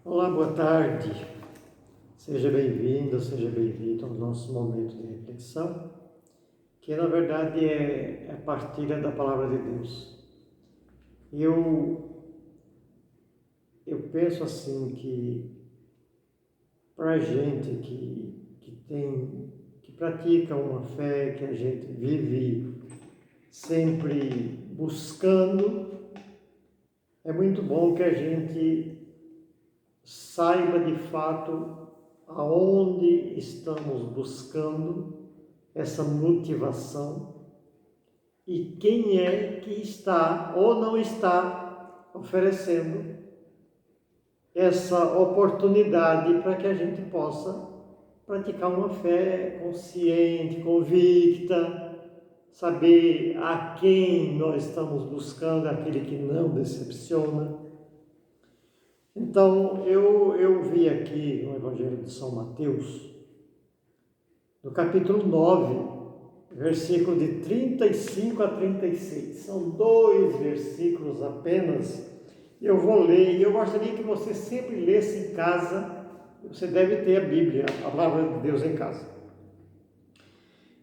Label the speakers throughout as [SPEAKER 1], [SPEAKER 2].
[SPEAKER 1] Olá, boa tarde. Seja bem-vindo, seja bem-vindo ao nosso momento de reflexão, que na verdade é a partilha da Palavra de Deus. Eu penso assim que para a gente que pratica uma fé, que a gente vive sempre buscando, é muito bom que a gente saiba de fato aonde estamos buscando essa motivação e quem é que está ou não está oferecendo essa oportunidade para que a gente possa praticar uma fé consciente, convicta, saber a quem nós estamos buscando, aquele que não decepciona. Então, eu vi aqui no Evangelho de São Mateus, no capítulo 9, versículo de 35 a 36. São 2 versículos apenas. Eu vou ler e eu gostaria que você sempre lesse em casa. Você deve ter a Bíblia, a Palavra de Deus em casa.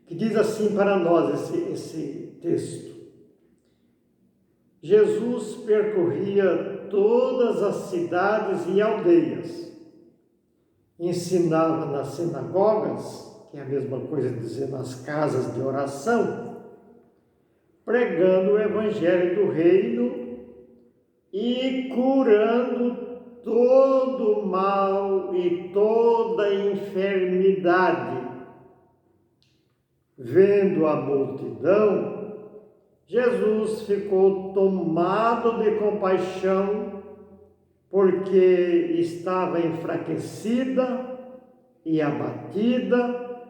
[SPEAKER 1] Que diz assim para nós esse texto. Jesus percorria todas as cidades e aldeias, ensinava nas sinagogas, que é a mesma coisa de dizer nas casas de oração, pregando o evangelho do reino e curando todo mal e toda enfermidade. Vendo a multidão, Jesus ficou tomado de compaixão, porque estava enfraquecida e abatida,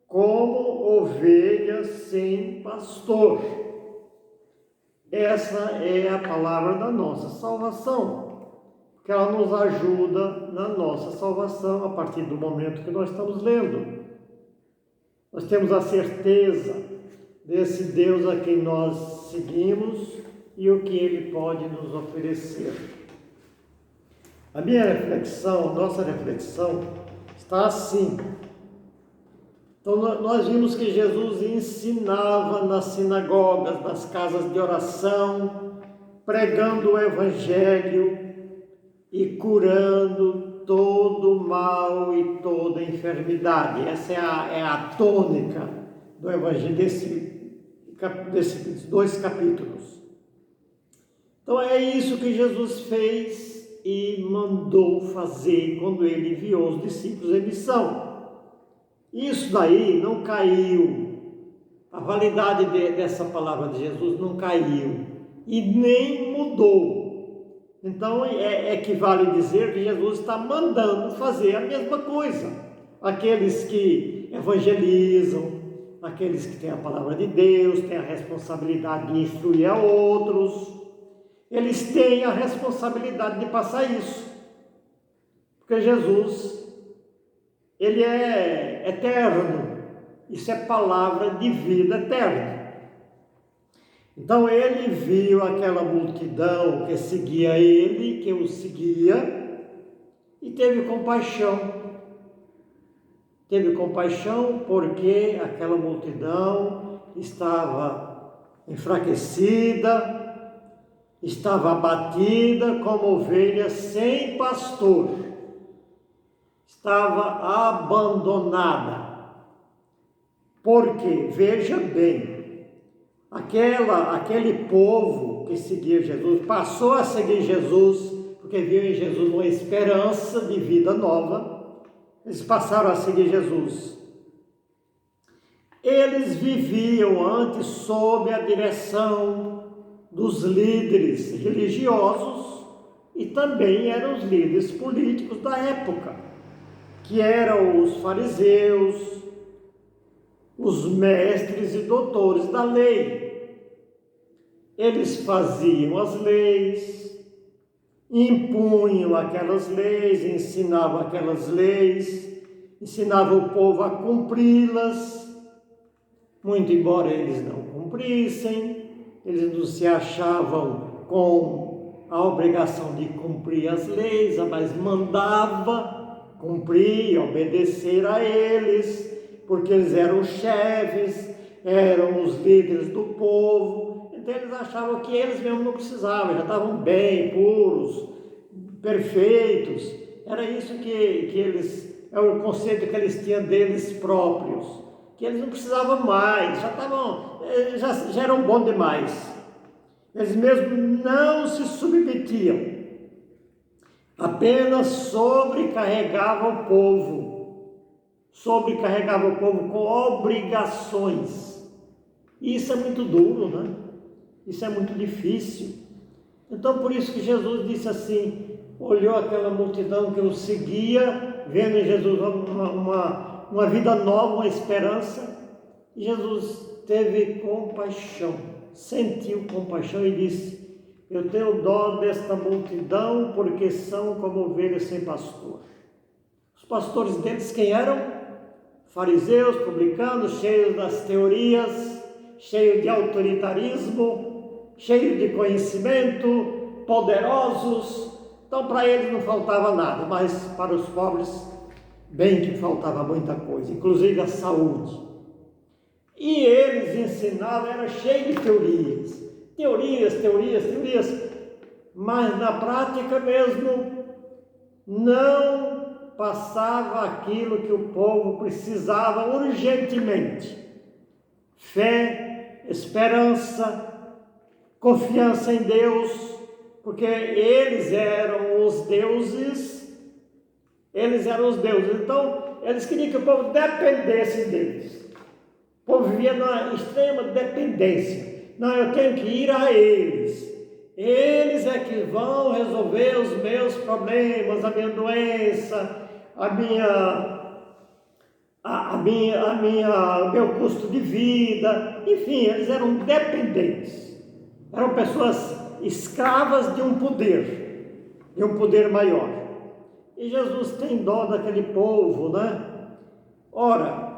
[SPEAKER 1] como ovelha sem pastor. Essa é a palavra da nossa salvação, porque ela nos ajuda na nossa salvação a partir do momento que nós estamos lendo. Nós temos a certeza desse Deus a quem nós seguimos e o que Ele pode nos oferecer. A minha reflexão, nossa reflexão, está assim. Então, nós vimos que Jesus ensinava nas sinagogas, nas casas de oração, pregando o Evangelho e curando todo mal e toda enfermidade. Essa é a tônica do Evangelho, desses 2 capítulos. Então, é isso que Jesus fez e mandou fazer quando ele enviou os discípulos em missão. Isso daí não caiu, a validade dessa palavra de Jesus não caiu e nem mudou. Então equivale dizer que Jesus está mandando fazer a mesma coisa. Aqueles que evangelizam, aqueles que têm a palavra de Deus, têm a responsabilidade de instruir a outros, eles têm a responsabilidade de passar isso. Porque Jesus, Ele é eterno, isso é palavra de vida eterna. Então ele viu aquela multidão que seguia ele, que o seguia, e teve compaixão. Teve compaixão porque aquela multidão estava enfraquecida, estava abatida como ovelha sem pastor. Estava abandonada, porque, veja bem, aquele povo que seguia Jesus, passou a seguir Jesus, porque viu em Jesus uma esperança de vida nova, eles passaram a seguir Jesus. Eles viviam antes sob a direção dos líderes religiosos e também eram os líderes políticos da época, que eram os fariseus, os mestres e doutores da lei. Eles faziam as leis, impunham aquelas leis, ensinavam aquelas leis, ensinavam o povo a cumpri-las, muito embora eles não cumprissem, eles não se achavam com a obrigação de cumprir as leis, mas mandava cumprir, obedecer a eles, porque eles eram os chefes, eram os líderes do povo. Então eles achavam que eles mesmos não precisavam, já estavam bem, puros, perfeitos. Era isso que eles, é o conceito que eles tinham deles próprios, que eles não precisavam mais, já eram bons demais. Eles mesmos não se submetiam, apenas sobrecarregavam o povo com obrigações. E isso é muito duro, né? Isso é muito difícil. Então por isso que Jesus disse assim, olhou aquela multidão que o seguia, vendo em Jesus uma vida nova, uma esperança, e Jesus teve compaixão, sentiu compaixão e disse, eu tenho dó desta multidão, porque são como ovelhas sem pastor. Os pastores deles quem eram? Fariseus, publicanos, cheios das teorias, cheios de autoritarismo, cheios de conhecimento, poderosos. Então para eles não faltava nada, mas para os pobres, bem que faltava muita coisa, inclusive a saúde. E eles ensinavam, era cheio de teorias, mas na prática mesmo não passava aquilo que o povo precisava urgentemente: fé, esperança, confiança em Deus, porque eles eram os deuses, então eles queriam que o povo dependesse deles. O povo vivia na extrema dependência. Não, eu tenho que ir a eles. Eles é que vão resolver os meus problemas, a minha doença, o meu custo de vida. Enfim, eles eram dependentes. Eram pessoas escravas de um poder maior. E Jesus tem dó daquele povo, né? Ora,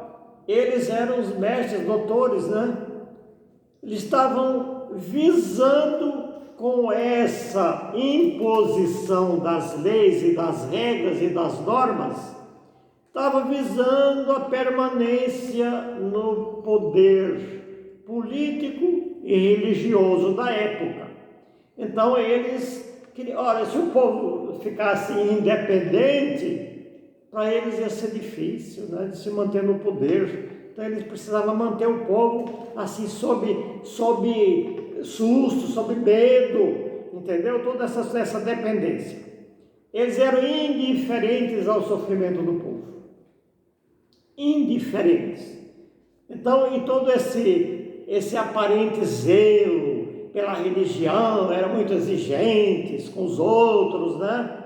[SPEAKER 1] eles eram os mestres, doutores, né? Eles estavam visando, com essa imposição das leis e das regras e das normas, estavam visando a permanência no poder político e religioso da época. Então eles queriam, olha, se o povo ficasse independente, para eles ia ser difícil, né, de se manter no poder. Então eles precisavam manter o povo assim sob susto, sob medo, entendeu? Toda essa dependência. Eles eram indiferentes ao sofrimento do povo. Indiferentes. Então, em todo esse aparente zelo pela religião, eram muito exigentes com os outros, né?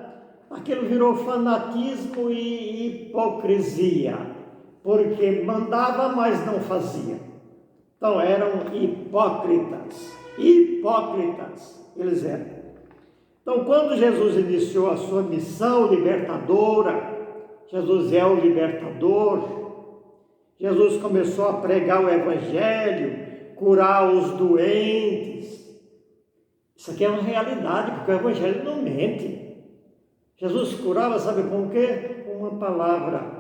[SPEAKER 1] Aquilo virou fanatismo e hipocrisia, porque mandava, mas não fazia. Então eram hipócritas eles eram. Então quando Jesus iniciou a sua missão libertadora, Jesus é o libertador, Jesus começou a pregar o evangelho, curar os doentes. Isso aqui é uma realidade, porque o evangelho não mente. Jesus curava, sabe com o quê? Com uma palavra.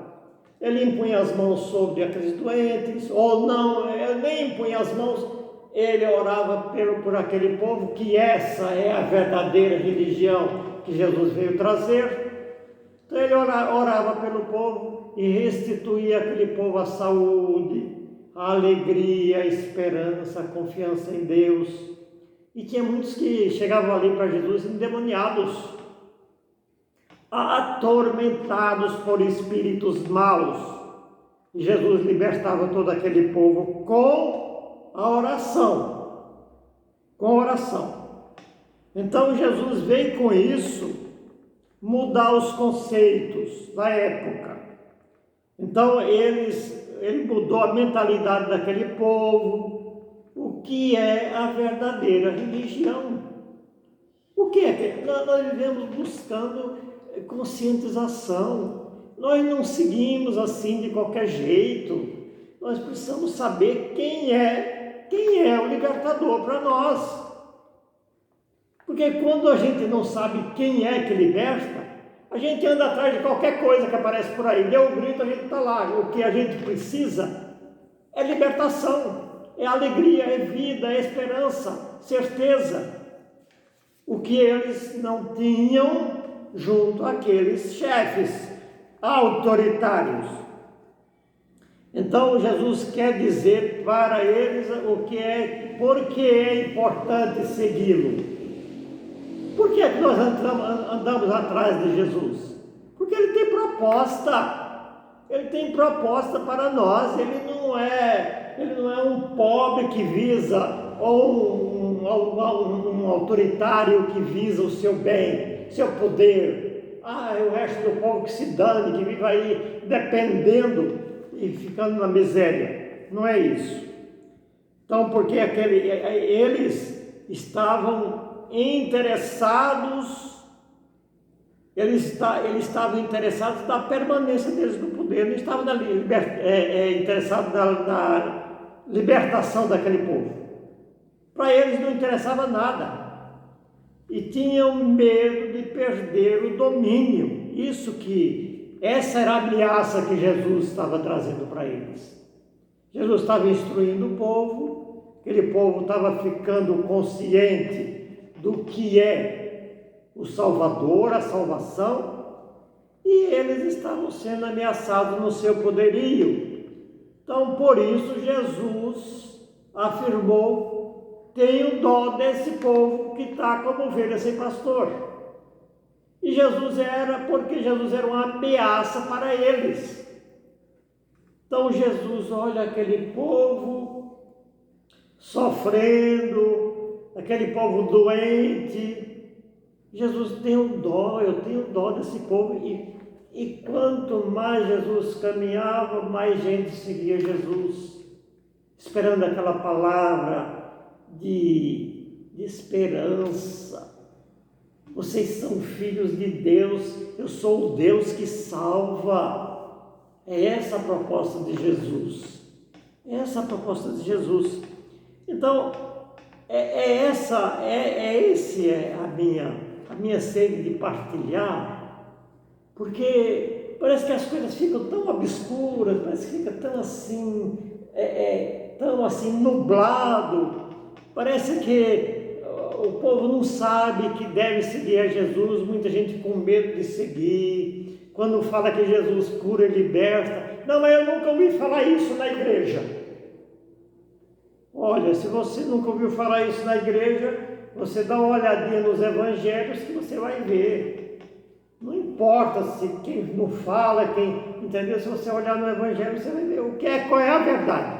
[SPEAKER 1] Ele impunha as mãos sobre aqueles doentes, ou não, ele nem impunha as mãos, ele orava por aquele povo, que essa é a verdadeira religião que Jesus veio trazer. Então ele orava pelo povo e restituía aquele povo a saúde, a alegria, a esperança, a confiança em Deus. E tinha muitos que chegavam ali para Jesus endemoniados, atormentados por espíritos maus. E Jesus libertava todo aquele povo com a oração. Então Jesus veio com isso mudar os conceitos da época. Então ele mudou a mentalidade daquele povo. O que é a verdadeira religião? O que é? Nós vivemos buscando conscientização. Nós não seguimos assim de qualquer jeito. Nós precisamos saber quem é o libertador para nós. Porque quando a gente não sabe quem é que liberta, a gente anda atrás de qualquer coisa que aparece por aí. Deu um grito, a gente está lá. O que a gente precisa é libertação, é alegria, é vida, é esperança, certeza. O que eles não tinham junto àqueles chefes autoritários. Então Jesus quer dizer para eles por que é importante segui-lo. Por que nós andamos atrás de Jesus? Porque Ele tem proposta. Ele tem proposta para nós. Ele não é um pobre que visa, ou um autoritário que visa o seu bem, seu poder. O resto do povo que se dane, que vive aí dependendo e ficando na miséria. Não é isso. Então, porque eles estavam interessados, eles estavam interessados na permanência deles no poder, não estavam interessados na libertação daquele povo. Para eles não interessava nada, e tinham medo de perder o domínio. Essa era a ameaça que Jesus estava trazendo para eles. Jesus estava instruindo o povo, aquele povo estava ficando consciente do que é o Salvador, a salvação, e eles estavam sendo ameaçados no seu poderio. Então, por isso, Jesus afirmou: tenho dó desse povo que está como ovelha sem pastor. E porque Jesus era uma ameaça para eles. Então Jesus olha aquele povo sofrendo, aquele povo doente. Jesus tem dó, eu tenho dó desse povo. E quanto mais Jesus caminhava, mais gente seguia Jesus, esperando aquela palavra de esperança. Vocês são filhos de Deus, eu sou o Deus que salva. É essa a proposta de Jesus. Essa a proposta de Jesus. Então, essa é a minha sede de partilhar, porque parece que as coisas ficam tão obscuras, parece que fica tão assim nublado. Parece que o povo não sabe que deve seguir a Jesus, muita gente com medo de seguir. Quando fala que Jesus cura e liberta, não, mas eu nunca ouvi falar isso na igreja. Olha, se você nunca ouviu falar isso na igreja, você dá uma olhadinha nos evangelhos que você vai ver. Não importa se quem não fala, entendeu? Se você olhar no evangelho, você vai ver qual é a verdade.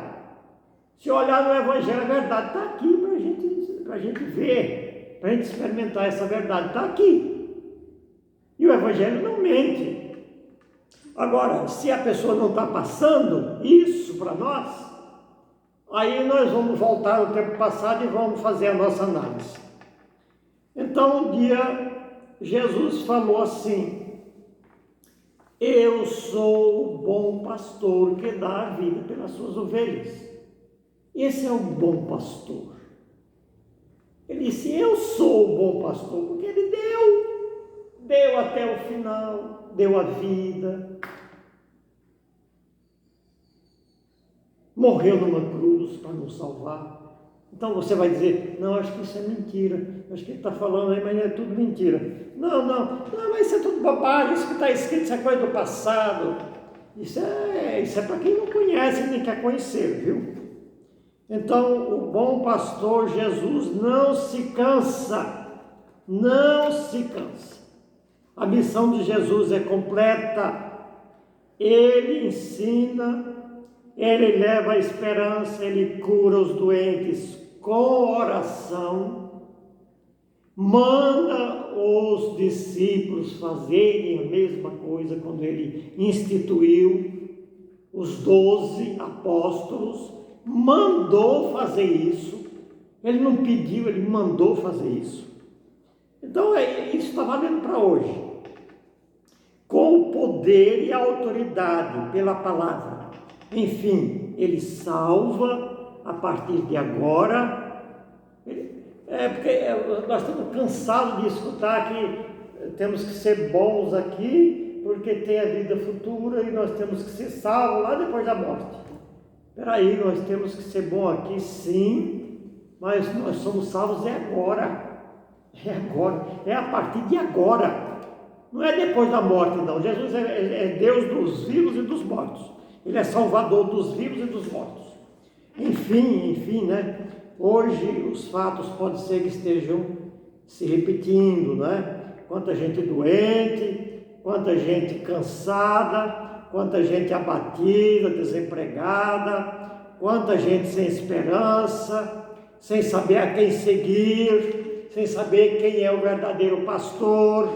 [SPEAKER 1] Se olhar no evangelho, a verdade está aqui para a gente ver, para a gente experimentar essa verdade, está aqui. E o evangelho não mente. Agora, se a pessoa não está passando isso para nós, aí nós vamos voltar ao tempo passado e vamos fazer a nossa análise. Então, um dia, Jesus falou assim: eu sou o bom pastor que dá a vida pelas suas ovelhas. Esse é o bom pastor. Ele disse: eu sou o bom pastor, porque ele deu até o final, deu a vida, morreu numa cruz para nos salvar. Então você vai dizer: não, acho que isso é mentira, acho que ele está falando aí, mas é tudo mentira. Não, mas isso é tudo bobagem, isso que está escrito, isso é coisa do passado. Isso é para quem não conhece nem quer conhecer, viu? Então, o bom pastor Jesus não se cansa. A missão de Jesus é completa. Ele ensina, ele leva a esperança, ele cura os doentes com oração, manda os discípulos fazerem a mesma coisa quando ele instituiu os 12 apóstolos, mandou fazer isso. Ele não pediu, ele mandou fazer isso. Então, isso está valendo para hoje. Com o poder e a autoridade pela palavra. Enfim, ele salva a partir de agora. nós estamos cansados de escutar que temos que ser bons aqui, porque tem a vida futura e nós temos que ser salvos lá depois da morte. Espera aí, nós temos que ser bom aqui sim, mas nós somos salvos agora. É agora, é a partir de agora. Não é depois da morte, não. Jesus é Deus dos vivos e dos mortos. Ele é Salvador dos vivos e dos mortos. Enfim, né? Hoje os fatos pode ser que estejam se repetindo, né? Quanta gente doente, quanta gente cansada, quanta gente abatida, desempregada, quanta gente sem esperança, sem saber a quem seguir, sem saber quem é o verdadeiro pastor.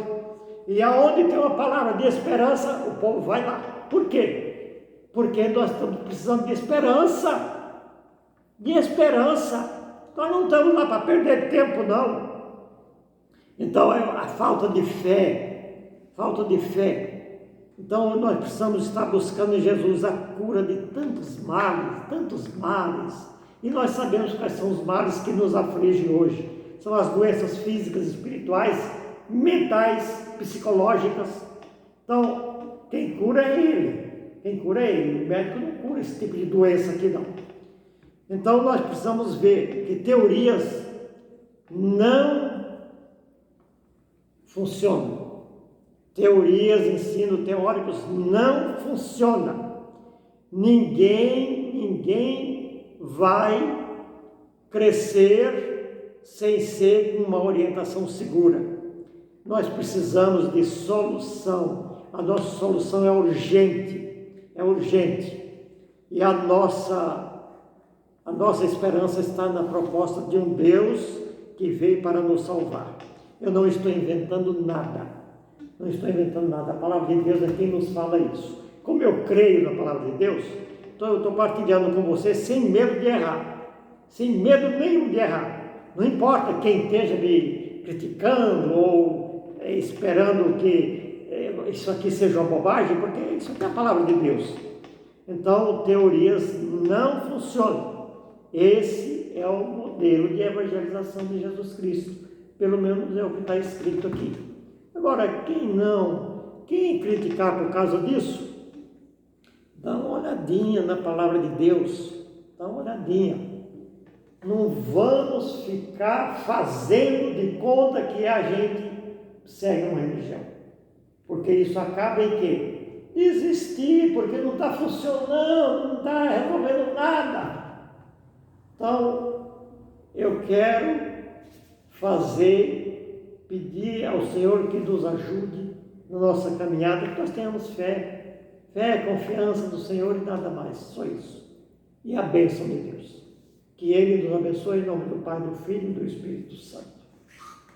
[SPEAKER 1] E aonde tem uma palavra de esperança, o povo vai lá. Por quê? Porque nós estamos precisando de esperança. De esperança. Nós não estamos lá para perder tempo, não. Então é a falta de fé. Falta de fé. Então nós precisamos estar buscando em Jesus a cura de tantos males. E nós sabemos quais são os males que nos afligem hoje. São as doenças físicas, espirituais, mentais, psicológicas. Então, quem cura é Ele. Quem cura é Ele. O médico não cura esse tipo de doença aqui, não. Então, nós precisamos ver que teorias não funcionam. Teorias, ensino teóricos não funcionam. Ninguém vai crescer sem ser com uma orientação segura. Nós precisamos de solução. A nossa solução é urgente. E a nossa esperança está na proposta de um Deus que veio para nos salvar. Eu não estou inventando nada. A palavra de Deus é quem nos fala isso. Como eu creio na palavra de Deus, então eu estou partilhando com você sem medo de errar. Sem medo nenhum de errar. Não importa quem esteja me criticando ou esperando que isso aqui seja uma bobagem, porque isso aqui é a palavra de Deus. Então, teorias não funcionam. Esse é o modelo de evangelização de Jesus Cristo. Pelo menos é o que está escrito aqui. Agora, quem criticar por causa disso, dá uma olhadinha na palavra de Deus. Dá uma olhadinha. Não vamos ficar fazendo de conta que a gente segue uma religião. Porque isso acaba em quê? Desistir, porque não está funcionando, não está resolvendo nada. Então, eu quero pedir ao Senhor que nos ajude na nossa caminhada, que nós tenhamos fé, confiança no Senhor e nada mais, só isso. E a bênção de Deus. Que Ele nos abençoe em nome do Pai, do Filho e do Espírito Santo.